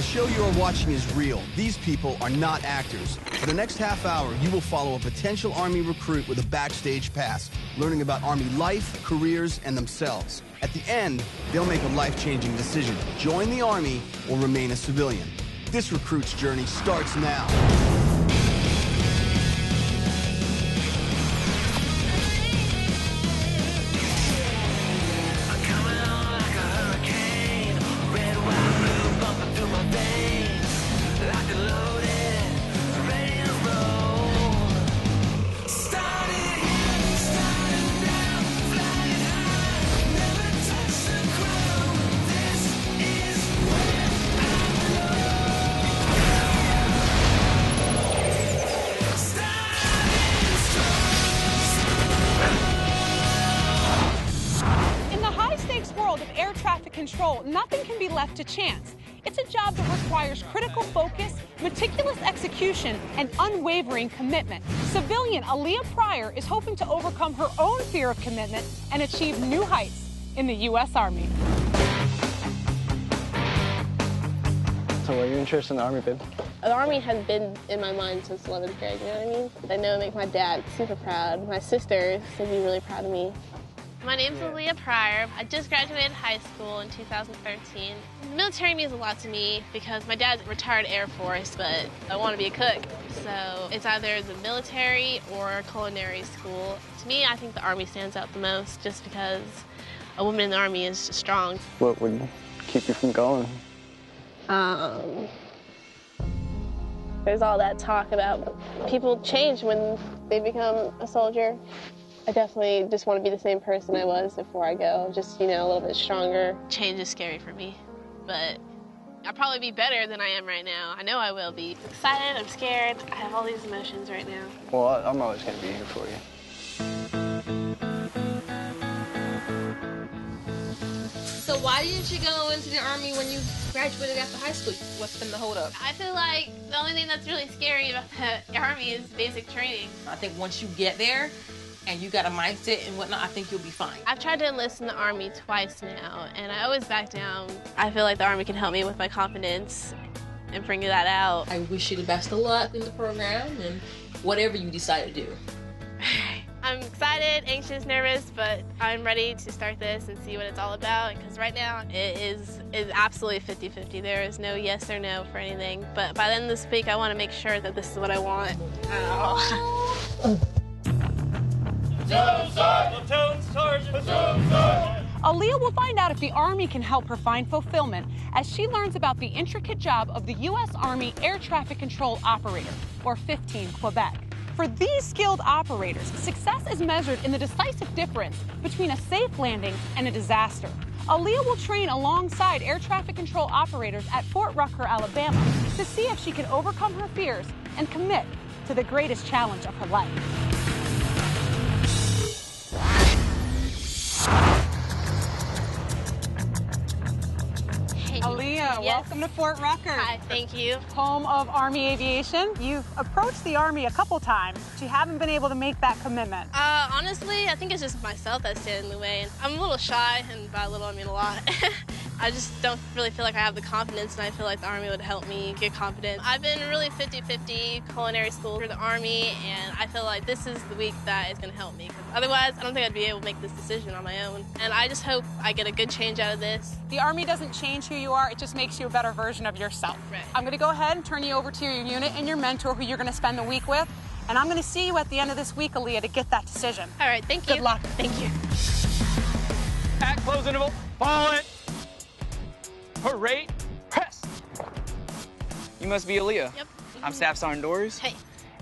show you are watching is real. These people are not actors. For the next half hour, you will follow a potential Army recruit with a backstage pass, learning about Army life, careers, and themselves. At the end, they'll make a life-changing decision: join the Army or remain a civilian. This recruit's journey starts now. Control, nothing can be left to chance. It's a job that requires critical focus, meticulous execution, and unwavering commitment. Civilian Allyah Pryor is hoping to overcome her own fear of commitment and achieve new heights in the U.S. Army. So what are you interested in the Army, babe? The Army has been in my mind since 11th grade, you know what I mean? I know it makes my dad super proud. My sisters would be really proud of me. My name's Allyah Pryor. I just graduated high school in 2013. The military means a lot to me because my dad's retired Air Force, but I want to be a cook. So it's either the military or culinary school. To me, I think the Army stands out the most just because a woman in the Army is strong. What would keep you from going? There's all that talk about people change when they become a soldier. I definitely just want to be the same person I was before I go, just, you know, a little bit stronger. Change is scary for me, but I'll probably be better than I am right now. I know I will be. I'm excited, I'm scared, I have all these emotions right now. Well, I'm always going to be here for you. So why didn't you go into the Army when you graduated after high school? What's been the holdup? I feel like the only thing that's really scary about the Army is basic training. I think once you get there, and you got a mindset and whatnot, I think you'll be fine. I've tried to enlist in the Army twice now, and I always back down. I feel like the Army can help me with my confidence and bring that out. I wish you the best of luck in the program and whatever you decide to do. I'm excited, anxious, nervous, but I'm ready to start this and see what it's all about, because right now it is absolutely 50-50. There is no yes or no for anything, but by the end of this week, I want to make sure that this is what I want. Oh. Allyah will find out if the Army can help her find fulfillment as she learns about the intricate job of the U.S. Army Air Traffic Control Operator, or 15 Quebec. For these skilled operators, success is measured in the decisive difference between a safe landing and a disaster. Allyah will train alongside air traffic control operators at Fort Rucker, Alabama, to see if she can overcome her fears and commit to the greatest challenge of her life. Allyah, welcome to Fort Rucker. Hi, thank you. Home of Army Aviation. You've approached the Army a couple times, but you haven't been able to make that commitment. Honestly, I think it's just myself that's standing in the way. I'm a little shy, and by a little, I mean a lot. I just don't really feel like I have the confidence, and I feel like the Army would help me get confident. I've been really 50-50 culinary school for the Army, and I feel like this is the week that is going to help me. Because otherwise, I don't think I'd be able to make this decision on my own. And I just hope I get a good change out of this. The Army doesn't change who you are, it just makes you a better version of yourself. Right. I'm going to go ahead and turn you over to your unit and your mentor, who you're going to spend the week with. And I'm going to see you at the end of this week, Allyah, to get that decision. All right, thank you. Good luck. Thank you. At close interval, follow it. Parade, press. You must be Allyah. Yep. I'm Staff Sergeant Doris. Hey.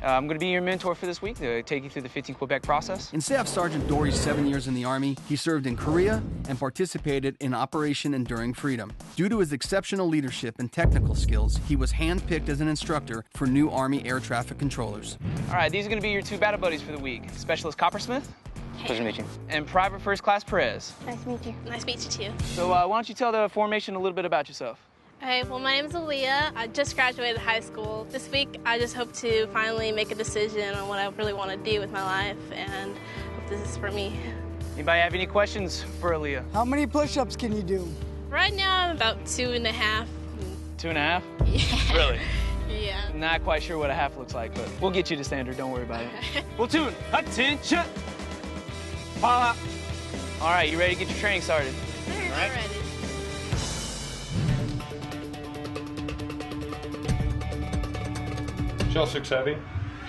I'm going to be your mentor for this week to take you through the 15 Quebec process. In Staff Sergeant Dory's 7 years in the Army, he served in Korea and participated in Operation Enduring Freedom. Due to his exceptional leadership and technical skills, he was handpicked as an instructor for new Army air traffic controllers. All right, these are going to be your two battle buddies for the week. Specialist Coppersmith. Pleasure to meet you. And Private First Class Perez. Nice to meet you. Nice to meet you, too. So why don't you tell the formation a little bit about yourself? Hey, well, my name's Allyah. I just graduated high school. This week, I just hope to finally make a decision on what I really want to do with my life, and hope this is for me. Anybody have any questions for Allyah? How many push-ups can you do? Right now, I'm about 2.5. 2.5? Yeah. Really? Yeah. Not quite sure what a half looks like, but we'll get you to standard. Don't worry about it. Platoon, attention! Fire. All right, you ready to get your training started? All right. Ready. Shell 6 heavy.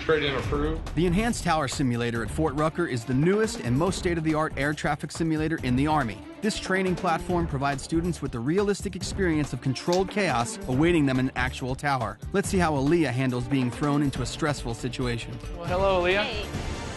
Straight in approved. The Enhanced Tower Simulator at Fort Rucker is the newest and most state-of-the-art air traffic simulator in the Army. This training platform provides students with the realistic experience of controlled chaos awaiting them in an actual tower. Let's see how Allyah handles being thrown into a stressful situation. Well, hello, Allyah. Hey.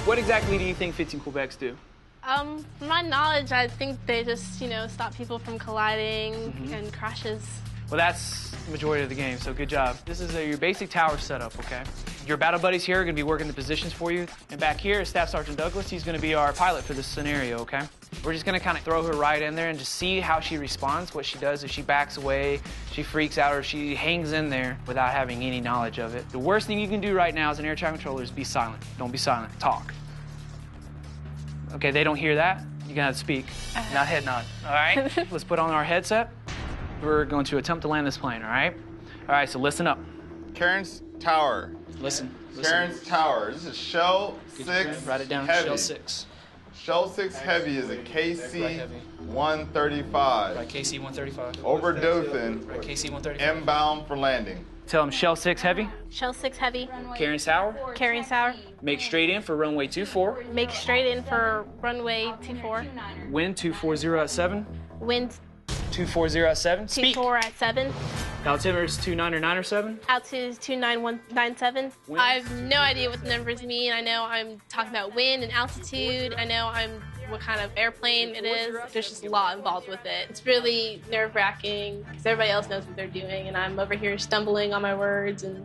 What exactly do you think 15 Quebecs do? From my knowledge, I think they just, stop people from colliding and crashes. Well, that's the majority of the game, so good job. This is your basic tower setup, okay? Your battle buddies here are going to be working the positions for you. And back here, Staff Sergeant Douglas, he's going to be our pilot for this scenario, okay? We're just going to kind of throw her right in there and just see how she responds, what she does, if she backs away, she freaks out, or if she hangs in there without having any knowledge of it. The worst thing you can do right now as an air traffic controller is be silent. Don't be silent. Talk. Okay, they don't hear that. You're going to have to speak. Not head nod, all right? Let's put on our headset. We're going to attempt to land this plane, all right? All right, so listen up. Karen's Tower. Listen. Karen's Tower. This is Shell 6 Write it down. Heavy. Shell 6. Shell 6 Heavy is a KC 135. Right, KC 135. Over Dothan. Right, KC 135. Inbound for landing. Tell them Shell 6 Heavy. Shell 6 Heavy. Karen's Tower. Carrying sour. Make straight in for runway 24. Make straight in for runway 24. Wind 240 at 7. Wind 240 at 7. Speak. 24 at 7. Altimeter is 299 or 7. Altitude is 29197. Wind? I have no idea what the numbers mean. I know I'm talking about wind and altitude. I know what kind of airplane it is. There's just a lot involved with it. It's really nerve-wracking because everybody else knows what they're doing, and I'm over here stumbling on my words, and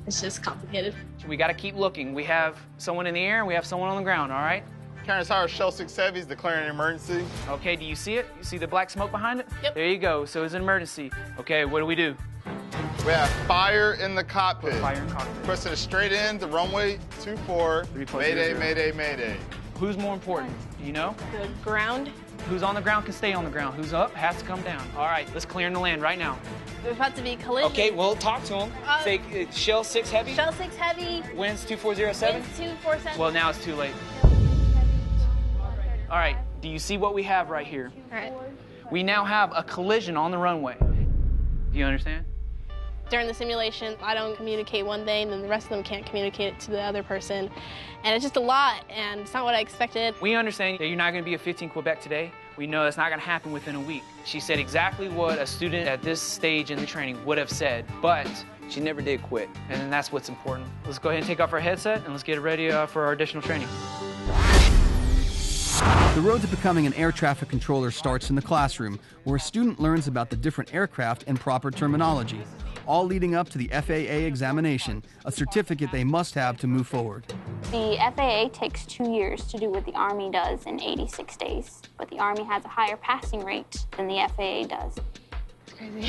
it's just complicated. We got to keep looking. We have someone in the air and we have someone on the ground, all right? Karen's Tower, Shell 6 Heavy is declaring an emergency. Okay, do you see it? You see the black smoke behind it? Yep. There you go. So it's an emergency. Okay, what do? We have fire in the cockpit. Fire in cockpit. Pressing it straight in to runway 24. Mayday, mayday, mayday. Who's more important? You know? The ground. Who's on the ground can stay on the ground. Who's up has to come down. All right, let's clear the land right now. There's about to be collision. Okay, well, talk to him. Say Shell 6 Heavy. Shell 6 Heavy. Winds 2407. Winds 247. Well, now it's too late. All right, do you see what we have right here? All right. We now have a collision on the runway. Do you understand? During the simulation, I don't communicate one thing, then the rest of them can't communicate it to the other person. And it's just a lot, and it's not what I expected. We understand that you're not going to be a 15 Quebec today. We know that's not going to happen within a week. She said exactly what a student at this stage in the training would have said, but she never did quit, and that's what's important. Let's go ahead and take off our headset, and let's get ready for our additional training. The road to becoming an air traffic controller starts in the classroom, where a student learns about the different aircraft and proper terminology, all leading up to the FAA examination, a certificate they must have to move forward. The FAA takes 2 years to do what the Army does in 86 days, but the Army has a higher passing rate than the FAA does. Crazy.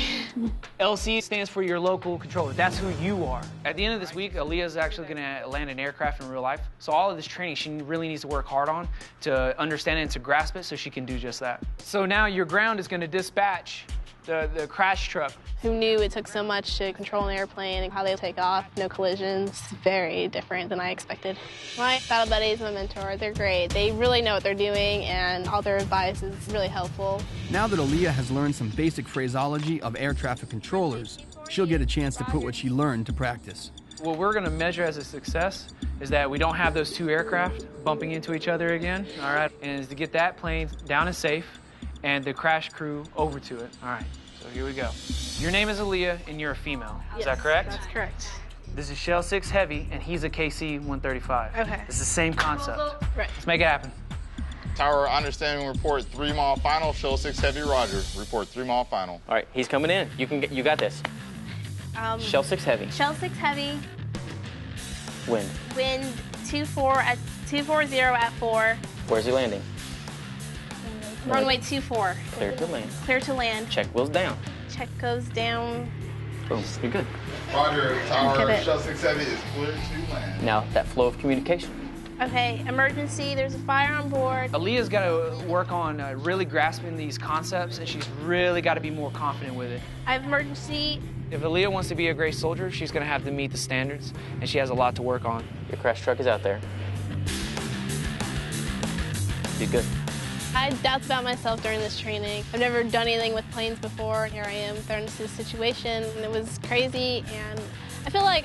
LC stands for your local controller. That's who you are. At the end of this week, Allyah is actually going to land an aircraft in real life. So all of this training she really needs to work hard on to understand it and to grasp it so she can do just that. So now your ground is going to dispatch the crash truck. Who knew it took so much to control an airplane and how they take off, no collisions. Very different than I expected. My battle buddies and my mentor, they're great. They really know what they're doing, and all their advice is really helpful. Now that Allyah has learned some basic phraseology of air traffic controllers, she'll get a chance to put what she learned to practice. What we're going to measure as a success is that we don't have those two aircraft bumping into each other again, all right? And is to get that plane down and safe and the crash crew over to it. All right, so here we go. Your name is Allyah and you're a female. Is that correct? That's correct. This is Shell 6 Heavy and he's a KC 135. Okay. It's the same concept. Right. Let's make it happen. Tower, understanding report 3 mile final. Shell 6 Heavy, roger. Report 3 mile final. All right, he's coming in. You got this. Shell 6 Heavy. Shell 6 Heavy. Wind. Wind 240 at 4. Where's he landing? Runway 24. Clear to land. Clear to land. Check wheels down. Check goes down. Boom, you're good. Roger, Tower, Get it. Shell 6 Heavy is clear to land. Now, that flow of communication. Okay, emergency, there's a fire on board. Allyah's got to work on really grasping these concepts, and she's really got to be more confident with it. I have emergency. If Allyah wants to be a great soldier, she's going to have to meet the standards, and she has a lot to work on. Your crash truck is out there. You're good. I had doubts about myself during this training. I've never done anything with planes before, and here I am thrown into this situation, and it was crazy, and I feel like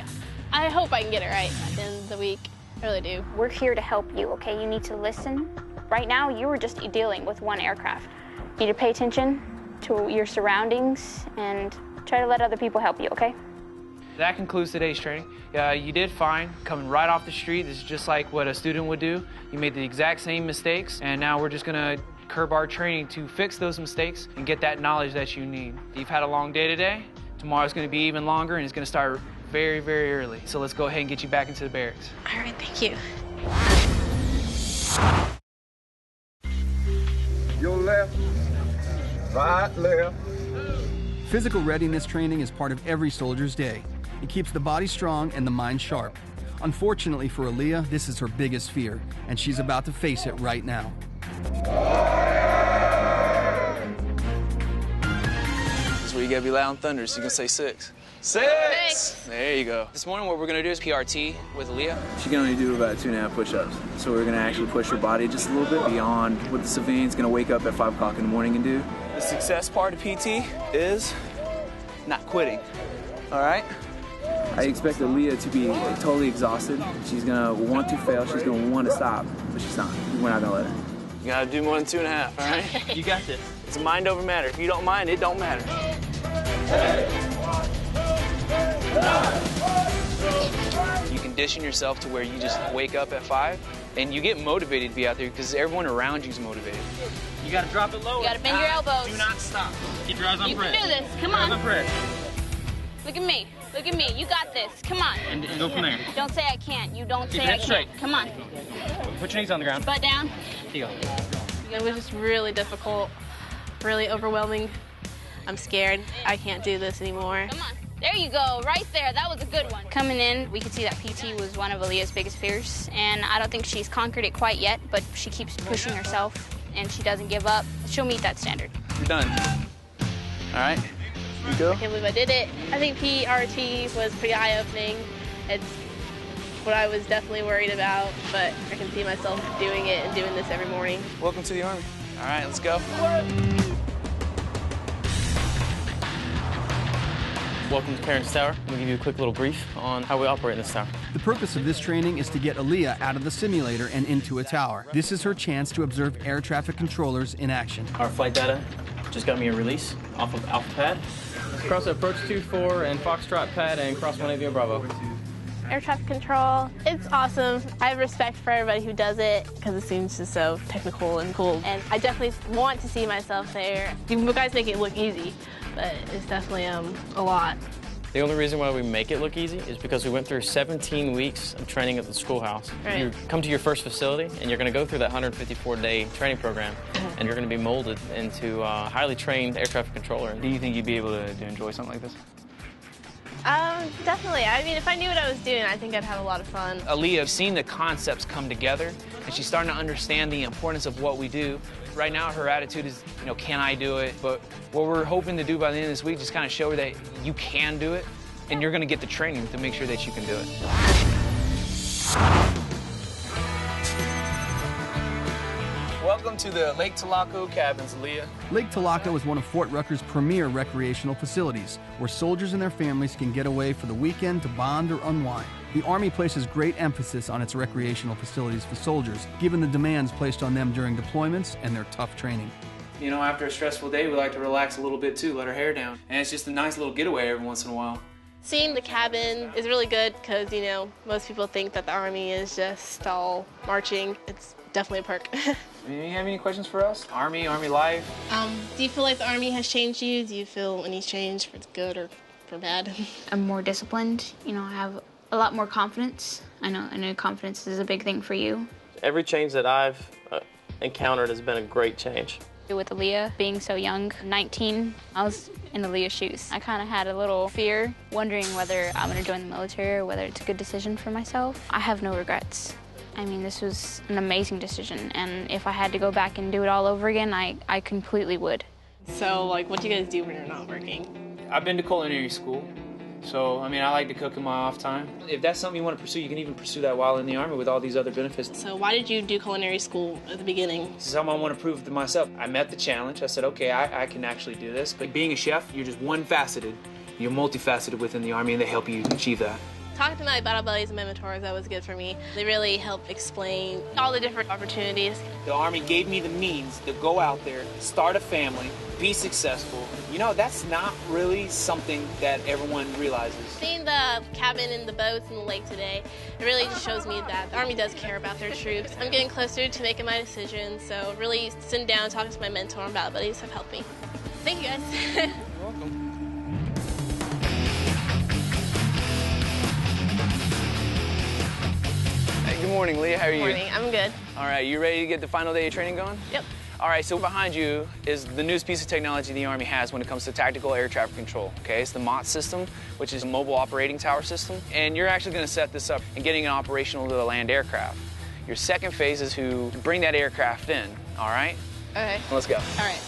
I hope I can get it right at the end of the week. I really do. We're here to help you, okay? You need to listen. Right now, you were just dealing with one aircraft. You need to pay attention to your surroundings and try to let other people help you, okay? That concludes today's training. You did fine, coming right off the street. This is just like what a student would do. You made the exact same mistakes, and now we're just gonna curb our training to fix those mistakes and get that knowledge that you need. You've had a long day today. Tomorrow's gonna be even longer, and it's gonna start very, very early. So let's go ahead and get you back into the barracks. All right, thank you. Your left, right, left. Physical readiness training is part of every soldier's day. It keeps the body strong and the mind sharp. Unfortunately for Allyah, this is her biggest fear, and she's about to face it right now. This is where you gotta be loud and thunder, so you can say 6. 6! There you go. This morning what we're gonna do is PRT with Allyah. She can only do about 2.5 push-ups. So we're gonna actually push her body just a little bit beyond what the civilian's gonna wake up at 5 o'clock in the morning and do. The success part of PT is not quitting, all right? I expect Allyah to be totally exhausted. She's gonna want to fail, she's gonna want to stop, but she's not. We're not gonna let her. You gotta do more than 2.5, all right? You got this. It's a mind over matter. If you don't mind, it don't matter. You condition yourself to where you just wake up at 5 and you get motivated to be out there because everyone around you is motivated. You gotta drop it lower. You gotta bend your elbows. Do not stop. Keep your eyes on press. You can do this. Come on. Eyes on press. Look at me. Look at me. You got this. Come on. And go from there. Don't say I can't. You don't Keep say your I head straight. can't. Come on. Put your knees on the ground. Butt down. Here you go. It was just really difficult, really overwhelming. I'm scared. I can't do this anymore. Come on. There you go. Right there. That was a good one. Coming in, we could see that PT was one of Allyah's biggest fears, and I don't think she's conquered it quite yet, but she keeps pushing herself, and she doesn't give up. She'll meet that standard. You're done. All right, you go. I can't believe I did it. I think PRT was pretty eye-opening. It's what I was definitely worried about, but I can see myself doing it and doing this every morning. Welcome to the Army. All right, let's go. Welcome to Parents Tower. I'm gonna give you a quick little brief on how we operate in this tower. The purpose of this training is to get Allyah out of the simulator and into a tower. This is her chance to observe air traffic controllers in action. Our flight data just got me a release off of Alpha Pad. Cross approach 24 and Foxtrot Pad and cross 180 Bravo. Air traffic control, it's awesome. I have respect for everybody who does it because it seems just so technical and cool. And I definitely want to see myself there. You guys make it look easy, but it's definitely a lot. The only reason why we make it look easy is because we went through 17 weeks of training at the schoolhouse. Right. You come to your first facility and you're going to go through that 154-day training program and you're going to be molded into a highly trained air traffic controller. Do you think you'd be able to enjoy something like this? Definitely. I mean, if I knew what I was doing, I think I'd have a lot of fun. Allyah, seen the concepts come together, and she's starting to understand the importance of what we do. Right now, her attitude is, can I do it? But what we're hoping to do by the end of this week, just kind of show her that you can do it, and you're going to get the training to make sure that you can do it. Welcome to the Lake Toluca cabins, Allyah. Lake Toluca is one of Fort Rucker's premier recreational facilities, where soldiers and their families can get away for the weekend to bond or unwind. The Army places great emphasis on its recreational facilities for soldiers, given the demands placed on them during deployments and their tough training. After a stressful day, we like to relax a little bit too, let our hair down. And it's just a nice little getaway every once in a while. Seeing the cabin is really good because, most people think that the Army is just all marching. It's definitely a perk. Do you have any questions for us? Army life? Do you feel like the Army has changed you? Do you feel any change for good or for bad? I'm more disciplined. I have a lot more confidence. I know confidence is a big thing for you. Every change that I've encountered has been a great change. With Allyah being so young, 19, I was in Allyah's shoes. I kind of had a little fear, wondering whether I'm going to join the military or whether it's a good decision for myself. I have no regrets. I mean, this was an amazing decision, and if I had to go back and do it all over again, I completely would. So, like, what do you guys do when you're not working? I've been to culinary school, so, I mean, I like to cook in my off time. If that's something you want to pursue, you can even pursue that while in the Army with all these other benefits. So why did you do culinary school at the beginning? This is something I want to prove to myself. I met the challenge. I said, okay, I can actually do this. But being a chef, you're just one-faceted. You're multifaceted within the Army, and they help you achieve that. Talking to my battle buddies and my mentors, that was good for me. They really helped explain all the different opportunities. The Army gave me the means to go out there, start a family, be successful. You know, that's not really something that everyone realizes. Seeing the cabin and the boats and the lake today, it really just shows me that the Army does care about their troops. I'm getting closer to making my decisions, so really sitting down and talking to my mentor and battle buddies have helped me. Thank you, guys. You're welcome. Good morning, Leah. How are you? Good morning. I'm good. All right, you ready to get the final day of training going? Yep. All right, so behind you is the newest piece of technology the Army has when it comes to tactical air traffic control, okay? It's the MOT system, which is a mobile operating tower system, and you're actually gonna set this up and getting it operational to the land aircraft. Your second phase is to bring that aircraft in, all right? Okay. Let's go. All right.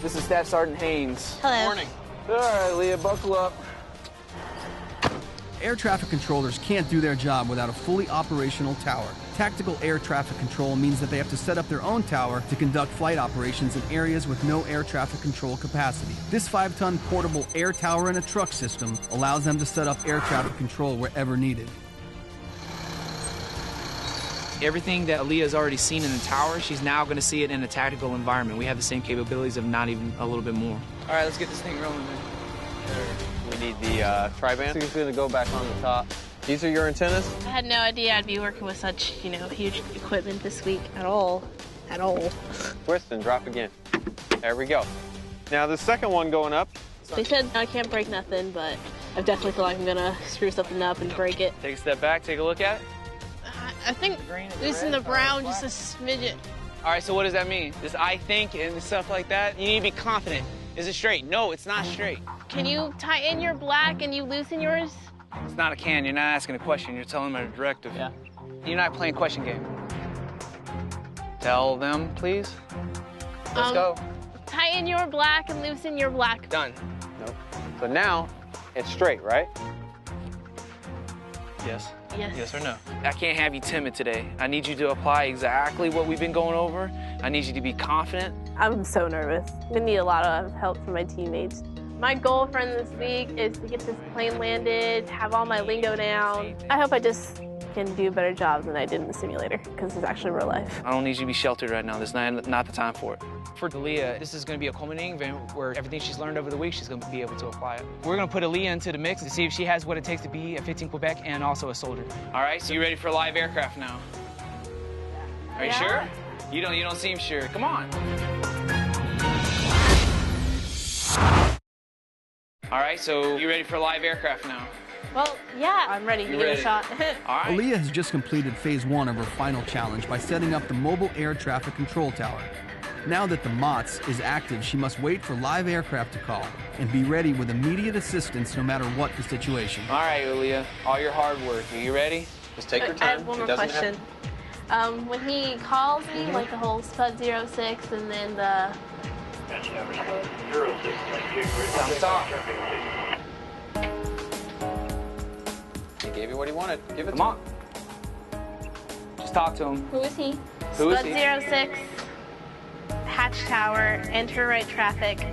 This is Staff Sergeant Haynes. Hello. Morning. All right, Leah, buckle up. Air traffic controllers can't do their job without a fully operational tower. Tactical air traffic control means that they have to set up their own tower to conduct flight operations in areas with no air traffic control capacity. This 5-ton portable air tower in a truck system allows them to set up air traffic control wherever needed. Everything that Allyah's already seen in the tower, she's now going to see it in a tactical environment. We have the same capabilities, if not even a little bit more. All right, let's get this thing rolling, man. We need the tri-band. It's going to go back on the top. These are your antennas? I had no idea I'd be working with such, huge equipment this week at all. At all. Twist and drop again. There we go. Now the second one going up. They said I can't break nothing, but I definitely feel like I'm gonna screw something up and break it. Take a step back, take a look at it. I think loosen the brown just a smidget. All right, so what does that mean? This I think and stuff like that? You need to be confident. Is it straight? No, it's not straight. Can you tighten your black and you loosen yours? It's not a can. You're not asking a question. You're telling them a directive. Yeah. You're not playing question game. Tell them, please. Let's go. Tighten your black and loosen your black. Done. Nope. So now it's straight, right? Yes. Yes. Yes or no? I can't have you timid today. I need you to apply exactly what we've been going over. I need you to be confident. I'm so nervous. I need a lot of help from my teammates. My goal for this week is to get this plane landed, have all my lingo down. I hope I just can do a better job than I did in the simulator, because it's actually real life. I don't need you to be sheltered right now. This is not the time for it. For Allyah, this is going to be a culminating event where everything she's learned over the week, she's going to be able to apply it. We're going to put Allyah into the mix to see if she has what it takes to be a 15 Quebec and also a soldier. All right, so you ready for live aircraft now? Are you sure? You don't seem sure. Come on. All right, so you ready for live aircraft now? Well, yeah, I'm ready to give it a shot. All right. Allyah has just completed phase 1 of her final challenge by setting up the mobile air traffic control tower. Now that the MOTS is active, she must wait for live aircraft to call and be ready with immediate assistance no matter what the situation. All right, Allyah, all your hard work. Are you ready? Just take your time. I have one more question. When he calls me, like the whole Spud 06 and then the... Stop. He gave you what he wanted. Give it Come on. Just talk to him. Who is he? Who is Spud he? 06, hatch tower, enter right traffic,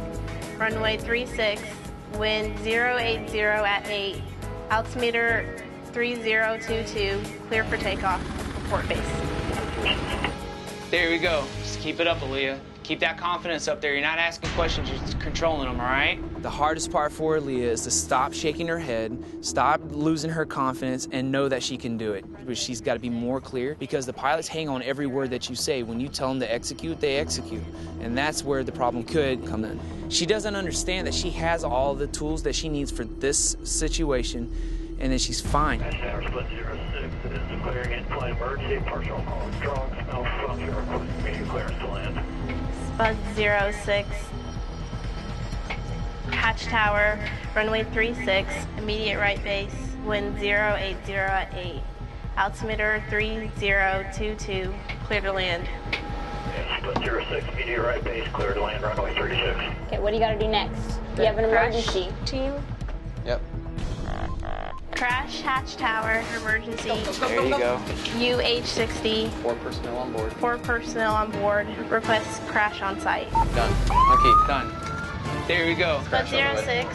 runway 36, wind 080 at 8, altimeter 3022, clear for takeoff, report base. There we go. Just keep it up, Allyah. Keep that confidence up there. You're not asking questions, you're just controlling them, all right? The hardest part for Allyah is to stop shaking her head, stop losing her confidence, and know that she can do it. But she's got to be more clear, because the pilots hang on every word that you say. When you tell them to execute, they execute. And that's where the problem could come in. She doesn't understand that she has all the tools that she needs for this situation, and then she's fine. Clearing in-flight emergency, partial call strong, smell from your immediate clearance to land. Spud 06, hatch tower, runway 36, immediate right base, wind 080 at 8. Altimeter 3022, clear to land. Split 06, immediate right base, clear to land, runway 36. Okay, what do you gotta do next? You have an emergency. Team. Yep. Crash hatch tower, emergency. There you go. UH-60. 4 personnel on board. 4 personnel on board. Request crash on site. Done. Okay. Done. There we go. Spud 06,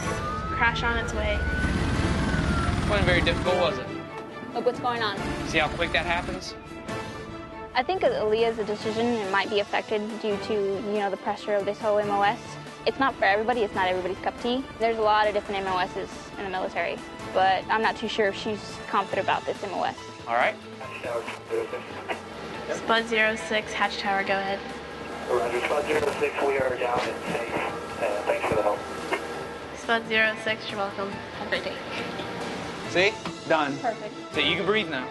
crash on its way. Wasn't very difficult, was it? Look what's going on. See how quick that happens? I think Allyah's decision might be affected due to, the pressure of this whole MOS. It's not for everybody, it's not everybody's cup of tea. There's a lot of different MOSs in the military, but I'm not too sure if she's confident about this MOS. All right. Spud 06, hatch tower, go ahead. Roger, Spud 06, we are down and safe. Thanks for the help. Spud 06, you're welcome. Have a great day. See? Done. Perfect. So you can breathe now.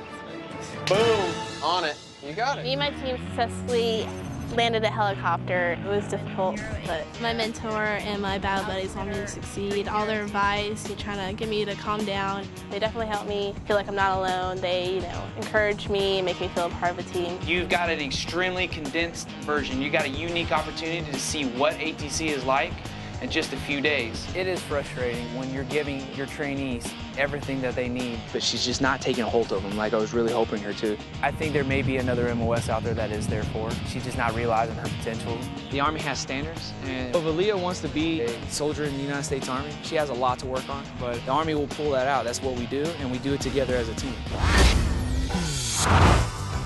Boom. On it. You got it. Me and my team successfully landed a helicopter. It was difficult, but my mentor and my battle buddies want me to succeed. All their advice, they trying to get me to calm down. They definitely help me feel like I'm not alone. They, encourage me and make me feel a part of a team. You've got an extremely condensed version. You got a unique opportunity to see what ATC is like in just a few days. It is frustrating when you're giving your trainees everything that they need. But she's just not taking a hold of them like I was really hoping her to. I think there may be another MOS out there that is there for her. She's just not realizing her potential. The Army has standards, and if Allyah wants to be a soldier in the United States Army, she has a lot to work on, but the Army will pull that out. That's what we do, and we do it together as a team.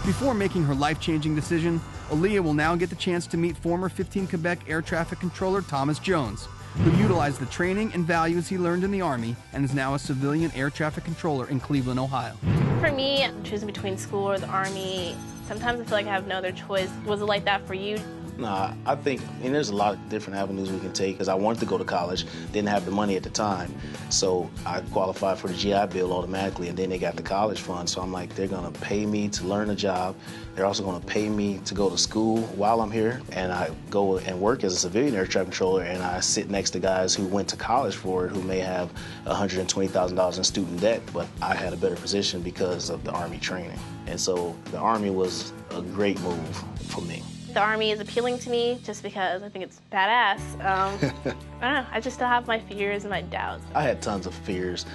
Before making her life-changing decision, Allyah will now get the chance to meet former 15 Quebec Air Traffic Controller Thomas Jones, who utilized the training and values he learned in the Army and is now a civilian air traffic controller in Cleveland, Ohio. For me, choosing between school or the Army, sometimes I feel like I have no other choice. Was it like that for you? No, I think, there's a lot of different avenues we can take because I wanted to go to college, didn't have the money at the time, so I qualified for the GI Bill automatically, and then they got the college fund, so I'm like, they're gonna pay me to learn a job, they're also gonna pay me to go to school while I'm here, and I go and work as a civilian air traffic controller, and I sit next to guys who went to college for it, who may have $120,000 in student debt, but I had a better position because of the Army training. And so the Army was a great move for me. The Army is appealing to me just because I think it's badass. I don't know, I just still have my fears and my doubts. I had tons of fears.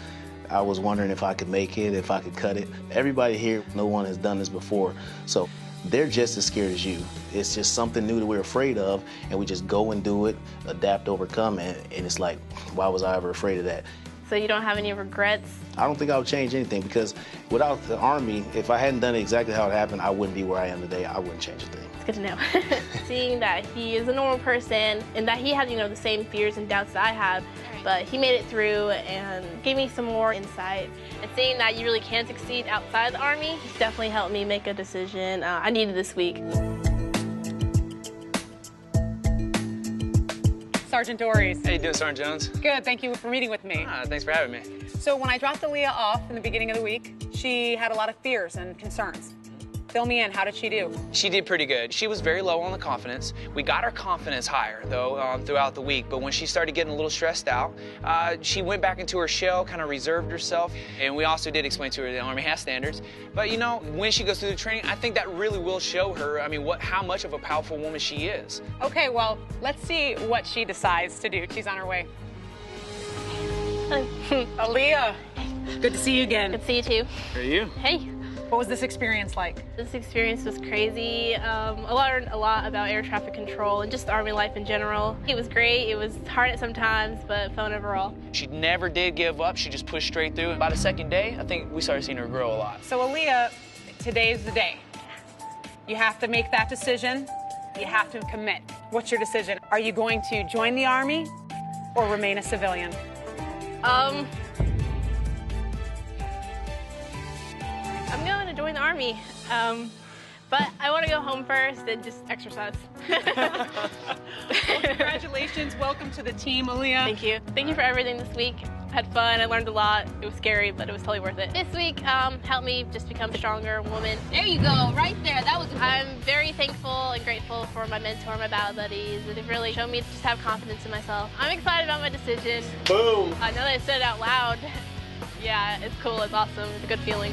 I was wondering if I could make it, if I could cut it. Everybody here, no one has done this before, so they're just as scared as you. It's just something new that we're afraid of, and we just go and do it, adapt, overcome it, and it's like, why was I ever afraid of that? So you don't have any regrets? I don't think I would change anything because without the Army, if I hadn't done it exactly how it happened, I wouldn't be where I am today. I wouldn't change a thing. Good to know. Seeing that he is a normal person and that he had, the same fears and doubts that I had, but he made it through and gave me some more insight. And seeing that you really can succeed outside the Army, he's definitely helped me make a decision I needed this week. Sergeant Dories. How you doing, Sergeant Jones? Good, thank you for meeting with me. Thanks for having me. So when I dropped Allyah off in the beginning of the week, she had a lot of fears and concerns. Fill me in, how did she do? She did pretty good. She was very low on the confidence. We got her confidence higher, though, throughout the week. But when she started getting a little stressed out, she went back into her shell, kind of reserved herself. And we also did explain to her the Army has standards. But, when she goes through the training, I think that really will show her, how much of a powerful woman she is. Okay, well, let's see what she decides to do. She's on her way. Allyah, good to see you again. Good to see you, too. How are you? Hey. What was this experience like? This experience was crazy. I learned a lot about air traffic control and just Army life in general. It was great. It was hard at some times, but fun overall. She never did give up. She just pushed straight through. By the second day, I think we started seeing her grow a lot. So Allyah, today's the day. You have to make that decision. You have to commit. What's your decision? Are you going to join the Army or remain a civilian? I'm going to join the Army, but I want to go home first and just exercise. Well, congratulations. Welcome to the team, Allyah. Thank you. Thank you for everything this week. had fun, I learned a lot. It was scary, but it was totally worth it. This week helped me just become a stronger woman. There you go, right there. That was. I'm very thankful and grateful for my mentor, my battle buddies. They've really shown me to just have confidence in myself. I'm excited about my decision. Boom. Now that I said it out loud, yeah, it's cool, it's awesome, it's a good feeling.